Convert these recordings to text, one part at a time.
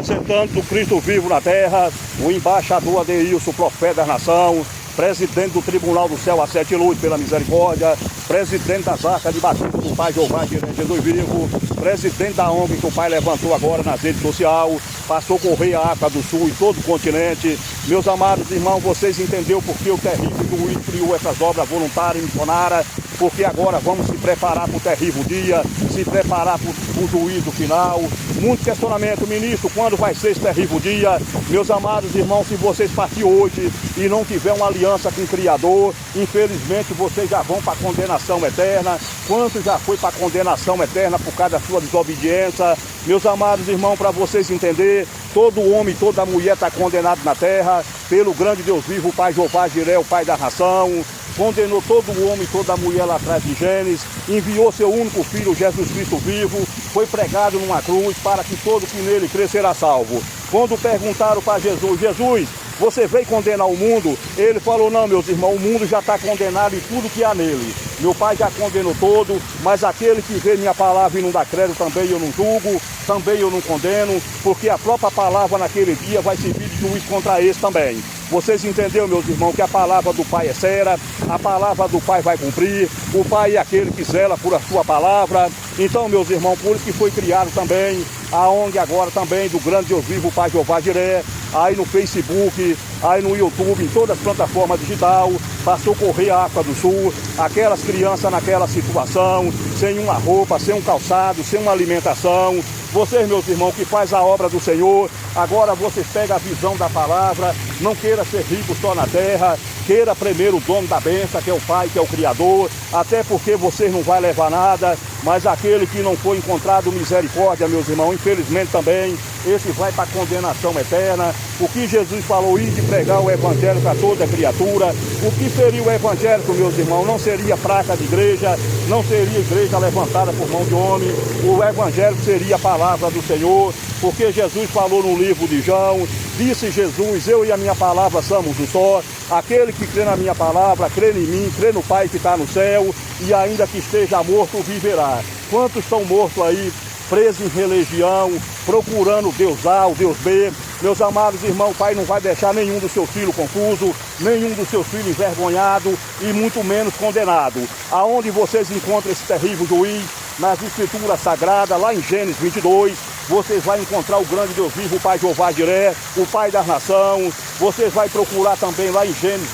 representante do Cristo vivo na terra, o embaixador Adeilson, profeta da nação, presidente do Tribunal do Céu a Sete Luzes pela misericórdia, presidente das Arcas de Batismo do Pai Jeová de Jesus Vivo, presidente da ONG que o Pai levantou agora nas redes sociais, passou a correr a África do Sul e todo o continente. Meus amados irmãos, vocês entenderam por que o terrível juiz criou essas obras voluntárias e missionárias, porque agora vamos se preparar para o terrível dia, se preparar para o juízo final. Muito questionamento, ministro, quando vai ser esse terrível dia? Meus amados irmãos, se vocês partirem hoje e não tiver uma aliança com o Criador, infelizmente vocês já vão para a condenação eterna. Quanto já foi para a condenação eterna por causa da sua desobediência? Meus amados irmãos, para vocês entenderem, todo homem, toda mulher está condenado na terra, pelo grande Deus vivo, o Pai Jeová Jiré, o Pai da nação. Condenou todo homem, toda mulher lá atrás de Gênesis, enviou seu único filho, Jesus Cristo vivo, foi pregado numa cruz para que todo que nele crer será salvo. Quando perguntaram para Jesus, Jesus, você veio condenar o mundo? Ele falou, não, meus irmãos, o mundo já está condenado em tudo que há nele. Meu Pai já condenou todo, mas aquele que vê minha palavra e não dá crédito também eu não julgo, também eu não condeno, porque a própria palavra naquele dia vai servir de juiz contra esse também. Vocês entenderam, meus irmãos, que a palavra do Pai é séria, a palavra do Pai vai cumprir, o Pai é aquele que zela por a sua palavra. Então, meus irmãos, por isso que foi criado também a ONG agora também do grande Deus vivo, o Pai Jeová Jiré, aí no Facebook, aí no YouTube, em todas as plataformas digitais, para socorrer a África do Sul, aquelas crianças naquela situação, sem uma roupa, sem um calçado, sem uma alimentação. Vocês, meus irmãos, que faz a obra do Senhor, agora vocês pegam a visão da palavra, não queira ser rico só na terra, queira primeiro o dono da bênção, que é o Pai, que é o Criador, até porque vocês não vão levar nada, mas aquele que não foi encontrado misericórdia, meus irmãos, infelizmente também, esse vai para a condenação eterna. O que Jesus falou, ir de pregar o evangelho para toda criatura, o que seria o evangélico, meus irmãos? Não seria praça de igreja, não seria igreja levantada por mão de homem, o evangélico seria a palavra do Senhor, porque Jesus falou no livro de João, disse Jesus, eu e a minha palavra somos um só, aquele que crê na minha palavra, crê em mim, crê no Pai que está no céu, e ainda que esteja morto, viverá. Quantos estão mortos aí, presos em religião, procurando Deus A, o Deus B? Meus amados irmãos, o Pai não vai deixar nenhum dos seus filhos confuso, nenhum dos seus filhos envergonhado e muito menos condenado. Aonde vocês encontram esse terrível juiz? Nas Escrituras Sagradas, lá em Gênesis 22, vocês vão encontrar o grande Deus vivo, o Pai Jeová Jiré, o Pai das nações. Vocês vão procurar também lá em Gênesis,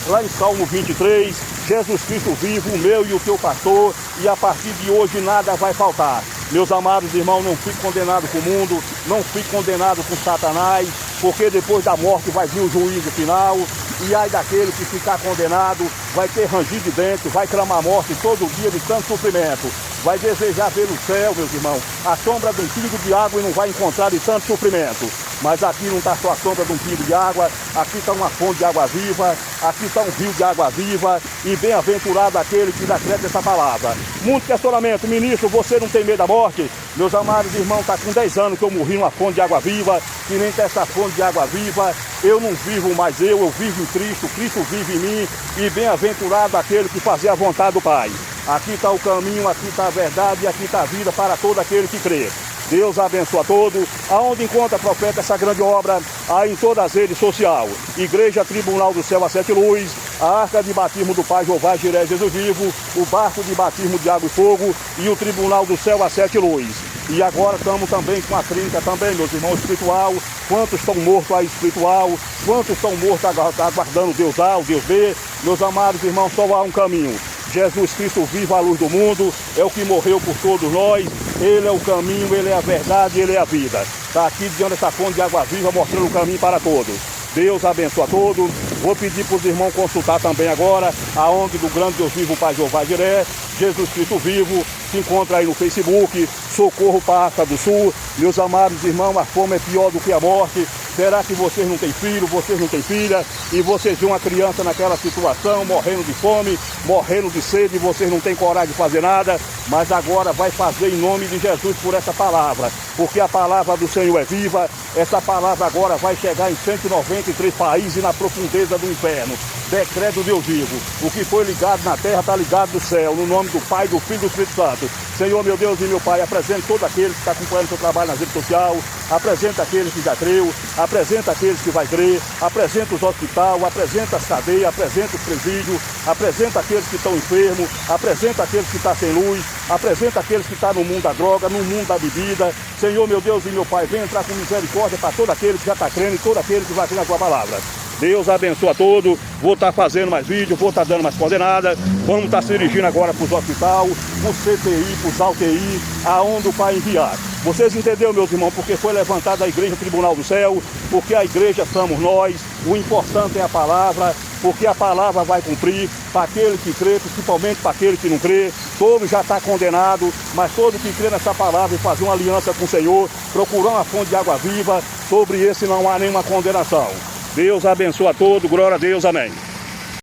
lá em Salmo 23, Jesus Cristo vivo, o meu e o teu pastor, e a partir de hoje nada vai faltar. Meus amados irmãos, não fique condenado com o mundo, não fique condenado com Satanás, porque depois da morte vai vir o juízo final, e ai daquele que ficar condenado, vai ter ranger de dente, vai clamar a morte todo dia de tanto sofrimento, vai desejar ver o céu, meus irmãos, a sombra de um pingo de água e não vai encontrar de tanto sofrimento. Mas aqui não está só a sombra de um pingo de água, aqui está uma fonte de água viva, aqui está um rio de água viva, e bem-aventurado aquele que dá crédito a essa palavra. Muito questionamento, ministro, você não tem medo da morte? Meus amados irmãos, está com 10 anos que eu morri numa fonte de água viva, que nem dessa fonte de água viva, eu não vivo mais eu vivo em Cristo, Cristo vive em mim, e bem-aventurado aquele que fazia a vontade do Pai. Aqui está o caminho, aqui está a verdade e aqui está a vida para todo aquele que crê. Deus abençoe a todos. Aonde encontra, profeta, essa grande obra? Aí em todas as redes sociais. Igreja Tribunal do Céu a Sete Luzes, a Arca de Batismo do Pai Jeová Jiré Jesus Vivo, o barco de batismo de água e fogo e o Tribunal do Céu a Sete Luzes. E agora estamos também com a clínica também, meus irmãos, espiritual. Quantos estão mortos aí espiritual? Quantos estão mortos aguardando Deus A, o Deus B? Meus amados irmãos, só há um caminho. Jesus Cristo vivo, a luz do mundo, é o que morreu por todos nós. Ele é o caminho, Ele é a verdade, Ele é a vida. Está aqui diante dessa fonte de água viva, mostrando o caminho para todos. Deus abençoe a todos. Vou pedir para os irmãos consultar também agora a ONG do grande Deus vivo, Pai Jeová Jiré, Jesus Cristo vivo. Se encontra aí no Facebook, Socorro para a África do Sul. Meus amados irmãos, a fome é pior do que a morte. Será que vocês não têm filho, vocês não têm filha, e vocês viram uma criança naquela situação, morrendo de fome, morrendo de sede, e vocês não têm coragem de fazer nada, mas agora vai fazer em nome de Jesus por essa palavra. porque a palavra do Senhor é viva. Essa palavra agora vai chegar em 193 países na profundeza do inferno. Decreto Deus vivo, o que foi ligado na terra está ligado no céu, no nome do Pai, do Filho e do Espírito Santo. Senhor, meu Deus e meu Pai, apresente todo aquele que está acompanhando o seu trabalho nas redes sociais, apresenta aqueles que já creu, apresenta aqueles que vai crer, apresenta os hospitais, apresenta as cadeias, apresenta os presídios, apresenta aqueles que estão enfermos, apresenta aqueles que estão sem luz, apresenta aqueles que estão no mundo da droga, no mundo da bebida. Senhor, meu Deus e meu Pai, vem entrar com misericórdia para todo aquele que já está crendo e todo aquele que vai crer na tua palavra. Deus abençoe a todos. Vou estar fazendo mais vídeos, vou estar dando mais coordenadas. Vamos estar se dirigindo agora para os hospitais, para o CTI, para os UTI, aonde o Pai enviar. Vocês entenderam, meus irmãos, porque foi levantada a igreja Tribunal do Céu, porque a igreja somos nós, o importante é a palavra, porque a palavra vai cumprir para aquele que crê, principalmente para aquele que não crê. Todo já está condenado, mas todo que crê nessa palavra e fazer uma aliança com o Senhor, procurar uma fonte de água viva, sobre esse não há nenhuma condenação. Deus abençoe a todos, glória a Deus, amém.